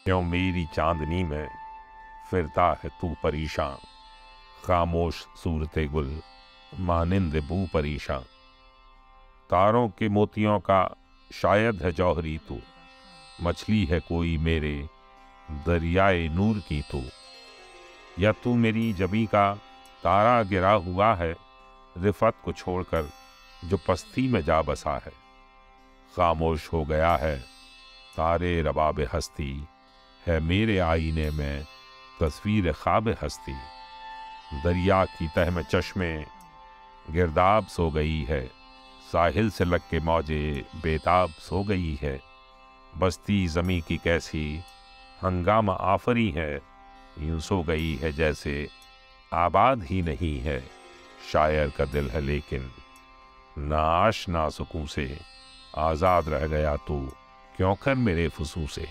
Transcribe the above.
क्यों मेरी चांदनी में फिरता है तू परेशान, खामोश सूरते गुल मानिंद बू परेशान। तारों के मोतियों का शायद है जौहरी तू, मछली है कोई मेरे दरियाए नूर की तू। या तू मेरी जबी का तारा गिरा हुआ है, रिफत को छोड़कर जो पस्ती में जा बसा है। खामोश हो गया है तारे रबाब हस्ती, है मेरे आईने में तस्वीर ख्वाब हस्ती। दरिया की तह में चश्मे गिरदाब सो गई है, साहिल से लग के मौजे बेताब सो गई है। बस्ती ज़मी की कैसी हंगामा आफरी है, यूं सो गई है जैसे आबाद ही नहीं है। शायर का दिल है लेकिन नाश ना सुकून से, आज़ाद रह गया तू क्यों कर मेरे फुसू से।